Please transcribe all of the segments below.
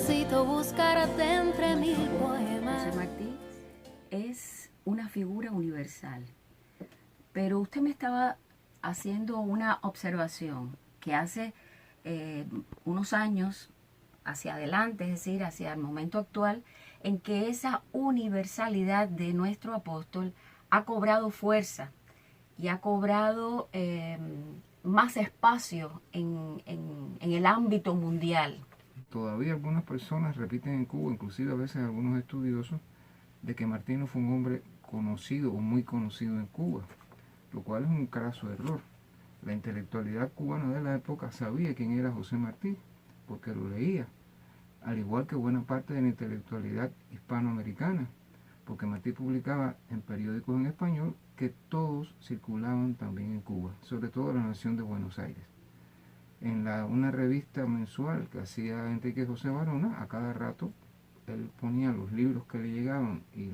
necesito buscarte entre mil poemas. José Martí es una figura universal, pero usted me estaba haciendo una observación que hace unos años hacia adelante, es decir, hacia el momento actual, en que esa universalidad de nuestro apóstol ha cobrado fuerza y ha cobrado más espacio en el ámbito mundial. Todavía algunas personas repiten en Cuba, inclusive a veces algunos estudiosos, de que Martí no fue un hombre conocido o muy conocido en Cuba, lo cual es un craso error. La intelectualidad cubana de la época sabía quién era José Martí, porque lo leía, al igual que buena parte de la intelectualidad hispanoamericana, porque Martí publicaba en periódicos en español que todos circulaban también en Cuba, sobre todo la Nación de Buenos Aires. En una revista mensual que hacía Enrique José Varona, a cada rato él ponía los libros que le llegaban y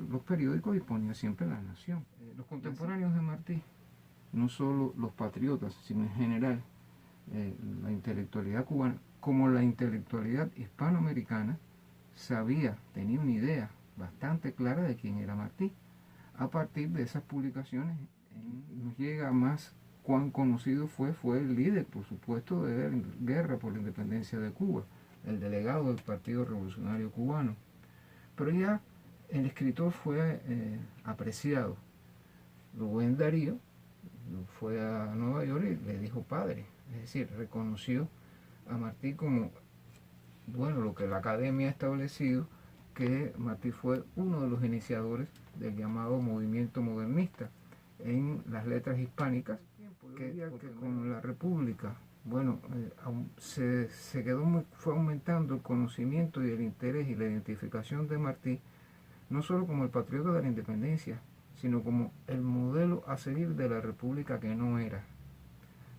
los periódicos, y ponía siempre La Nación. Los contemporáneos de Martí, no solo los patriotas, sino en general la intelectualidad cubana, como la intelectualidad hispanoamericana, tenía una idea bastante clara de quién era Martí. A partir de esas publicaciones nos llega más cuán conocido fue el líder, por supuesto, de la guerra por la independencia de Cuba, el delegado del Partido Revolucionario Cubano. Pero ya el escritor fue apreciado. Rubén Darío fue a Nueva York y le dijo padre, es decir, reconoció a Martí como, bueno, lo que la academia ha establecido, que Martí fue uno de los iniciadores del llamado movimiento modernista en las letras hispánicas, que con la República, bueno, fue aumentando el conocimiento y el interés y la identificación de Martí, no solo como el patriota de la independencia, sino como el modelo a seguir de la República que no era.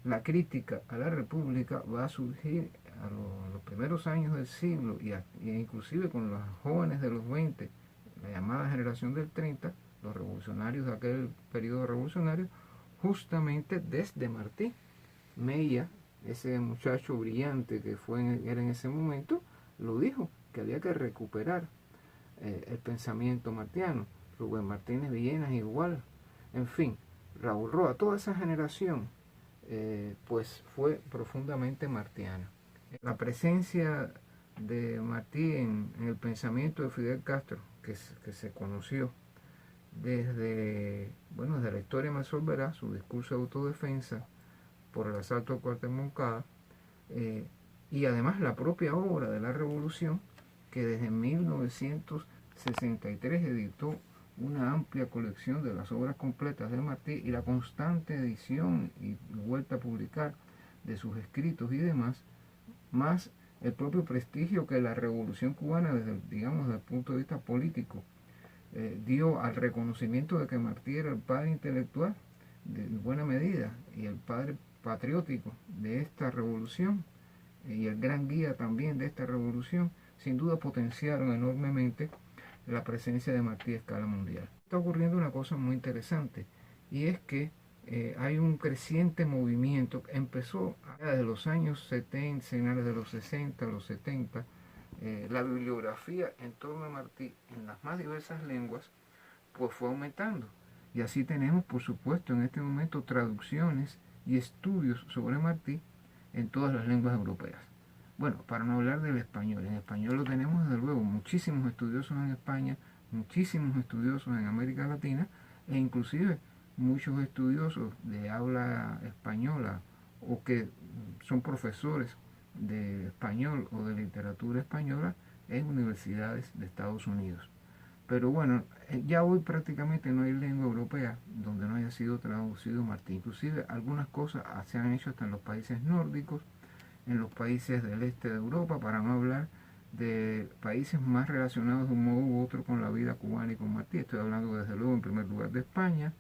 La crítica a la República va a surgir a los primeros años del siglo y inclusive con los jóvenes de los 20, la llamada generación del 30, los revolucionarios de aquel periodo revolucionario, justamente desde Martí. Mella, ese muchacho brillante que era en ese momento, lo dijo, que había que recuperar el pensamiento martiano. Rubén Martínez Villenas igual, en fin, Raúl Roa, toda esa generación pues fue profundamente martiana. La presencia de Martí en el pensamiento de Fidel Castro, que se conoció desde la historia me absolverá, su discurso de autodefensa por el asalto al cuartel Moncada, y además la propia obra de la Revolución, que desde 1963 editó una amplia colección de las obras completas de Martí, y la constante edición y vuelta a publicar de sus escritos y demás, más el propio prestigio que la Revolución cubana, desde el punto de vista político, dio al reconocimiento de que Martí era el padre intelectual de buena medida y el padre patriótico de esta revolución, y el gran guía también de esta revolución, sin duda potenciaron enormemente la presencia de Martí a escala mundial. Está ocurriendo una cosa muy interesante, y es que hay un creciente movimiento. Empezó desde los años 70, finales de los 60, los 70, la bibliografía en torno a Martí en las más diversas lenguas pues fue aumentando, y así tenemos, por supuesto, en este momento traducciones y estudios sobre Martí en todas las lenguas europeas. Bueno, para no hablar del español, en español lo tenemos desde luego muchísimos estudiosos en España, muchísimos estudiosos en América Latina, e inclusive muchos estudiosos de habla española o que son profesores de español o de literatura española en universidades de Estados Unidos. Pero bueno, ya hoy prácticamente no hay lengua europea donde no haya sido traducido Martí. Inclusive algunas cosas se han hecho hasta en los países nórdicos, en los países del este de Europa, para no hablar de países más relacionados de un modo u otro con la vida cubana y con Martí. Estoy hablando desde luego en primer lugar de España.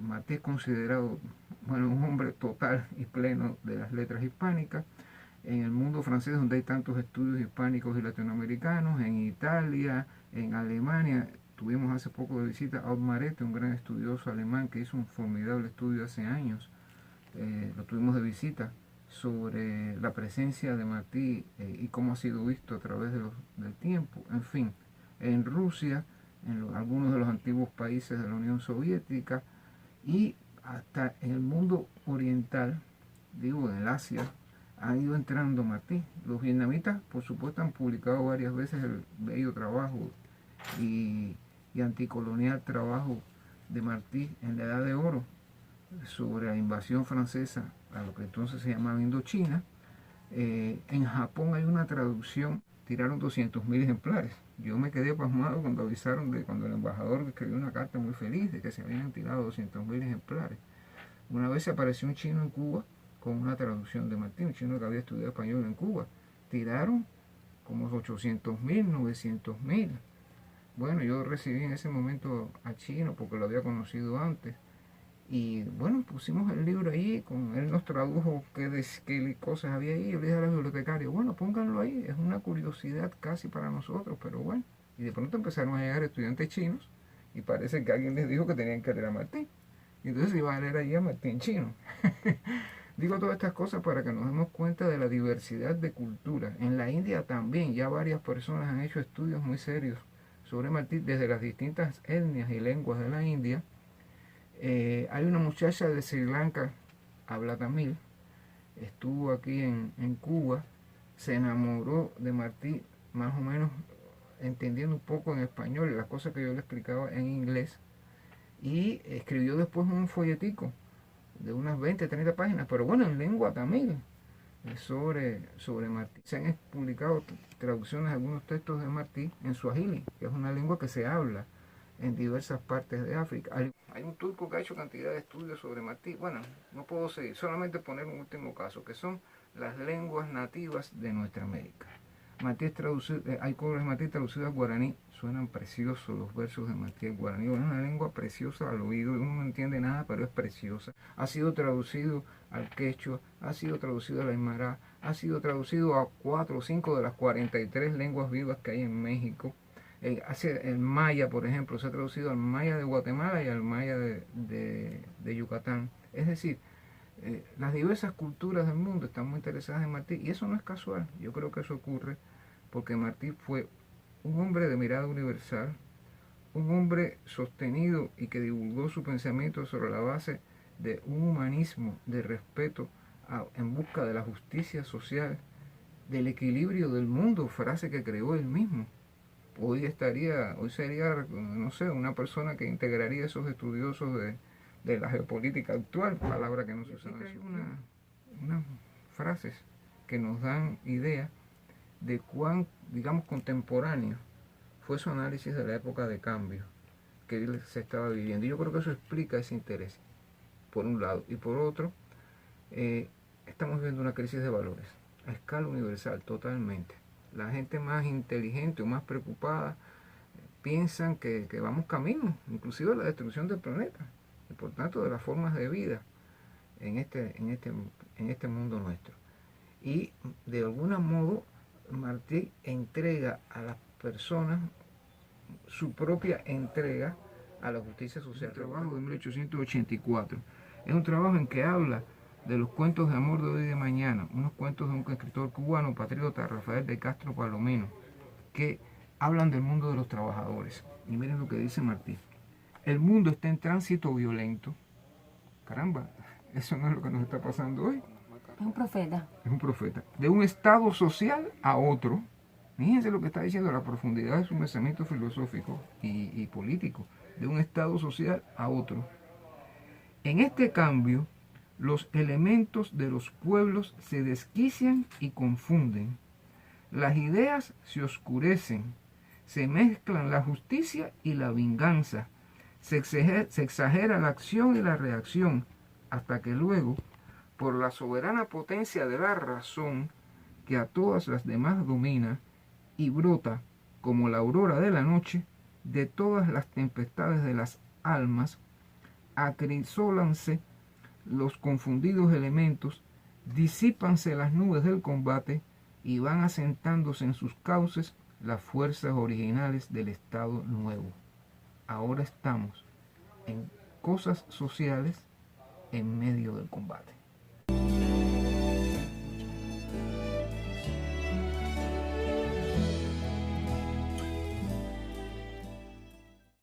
Martí es considerado un hombre total y pleno de las letras hispánicas. En el mundo francés, donde hay tantos estudios hispánicos y latinoamericanos, en Italia, en Alemania, tuvimos hace poco de visita a Marette, un gran estudioso alemán que hizo un formidable estudio hace años, lo tuvimos de visita sobre la presencia de Martí y cómo ha sido visto a través del tiempo. En fin, en Rusia, en algunos de los antiguos países de la Unión Soviética y hasta en el mundo oriental, digo, en el Asia, han ido entrando Martí. Los vietnamitas, por supuesto, han publicado varias veces el bello trabajo y anticolonial trabajo de Martí en la Edad de Oro sobre la invasión francesa a lo que entonces se llamaba Indochina. En Japón hay una traducción, tiraron 200.000 ejemplares. Yo me quedé pasmado cuando avisaron cuando el embajador escribió una carta muy feliz de que se habían tirado 200.000 ejemplares. Una vez se apareció un chino en Cuba con una traducción de Martí, un chino que había estudiado español en Cuba. Tiraron como 800.000, 900.000. Bueno, yo recibí en ese momento a Chino porque lo había conocido antes. Y bueno, pusimos el libro ahí, él nos tradujo qué cosas había ahí. Yo le dije al bibliotecario, bueno, pónganlo ahí, es una curiosidad casi para nosotros, pero bueno. Y de pronto empezaron a llegar estudiantes chinos y parece que alguien les dijo que tenían que leer a Martín. Y entonces iban a leer ahí a Martín chino. Digo todas estas cosas para que nos demos cuenta de la diversidad de culturas. En la India también ya varias personas han hecho estudios muy serios sobre Martí desde las distintas etnias y lenguas de la India. Hay una muchacha de Sri Lanka, habla tamil, estuvo aquí en Cuba, se enamoró de Martí más o menos entendiendo un poco en español las cosas que yo le explicaba en inglés y escribió después un folletico de unas 20, 30 páginas, pero bueno, en lengua tamil, sobre Martí. Se han publicado traducciones de algunos textos de Martí en Swahili, que es una lengua que se habla en diversas partes de África. Hay un turco que ha hecho cantidad de estudios sobre Martí. Bueno, no puedo seguir, solamente poner un último caso, que son las lenguas nativas de nuestra América. Martí es traducido, hay cobres de Martí traducidos al guaraní, suenan preciosos los versos de Martí al guaraní. Es una lengua preciosa al oído, uno no entiende nada, pero es preciosa. Ha sido traducido al quechua, ha sido traducido al aymara, ha sido traducido a 4 o 5 de las 43 lenguas vivas que hay en México. El maya, por ejemplo, se ha traducido al maya de Guatemala y al maya de Yucatán. Es decir, las diversas culturas del mundo están muy interesadas en Martí y eso no es casual. Yo creo que eso ocurre porque Martí fue un hombre de mirada universal, un hombre sostenido y que divulgó su pensamiento sobre la base de un humanismo de respeto en busca de la justicia social, del equilibrio del mundo, frase que creó él mismo. Hoy sería, no sé, una persona que integraría esos estudiosos de la geopolítica actual, palabra que no se usa. Hay unas frases que nos dan idea de cuán, digamos, contemporáneo fue su análisis de la época de cambio que él se estaba viviendo. Y yo creo que eso explica ese interés, por un lado. Y por otro, estamos viendo una crisis de valores a escala universal, totalmente. La gente más inteligente o más preocupada piensan que vamos camino, inclusive a la destrucción del planeta, y por tanto de las formas de vida en este mundo nuestro. Y de algún modo Martí entrega a las personas su propia entrega a la justicia social. El trabajo de 1884 es un trabajo en que habla de los cuentos de amor de hoy y de mañana, unos cuentos de un escritor cubano, patriota, Rafael de Castro Palomino, que hablan del mundo de los trabajadores. Y miren lo que dice Martí. El mundo está en tránsito violento. Caramba, eso no es lo que nos está pasando hoy. Es un profeta. Es un profeta. De un estado social a otro. Fíjense lo que está diciendo, la profundidad de su pensamiento filosófico y político. De un estado social a otro. En este cambio, los elementos de los pueblos se desquician y confunden. Las ideas se oscurecen, se mezclan la justicia y la venganza, se exagera la acción y la reacción, hasta que luego, por la soberana potencia de la razón, que a todas las demás domina y brota como la aurora de la noche, de todas las tempestades de las almas, acrisólanse los confundidos elementos, disípanse las nubes del combate y van asentándose en sus cauces las fuerzas originales del Estado nuevo. Ahora estamos en cosas sociales en medio del combate.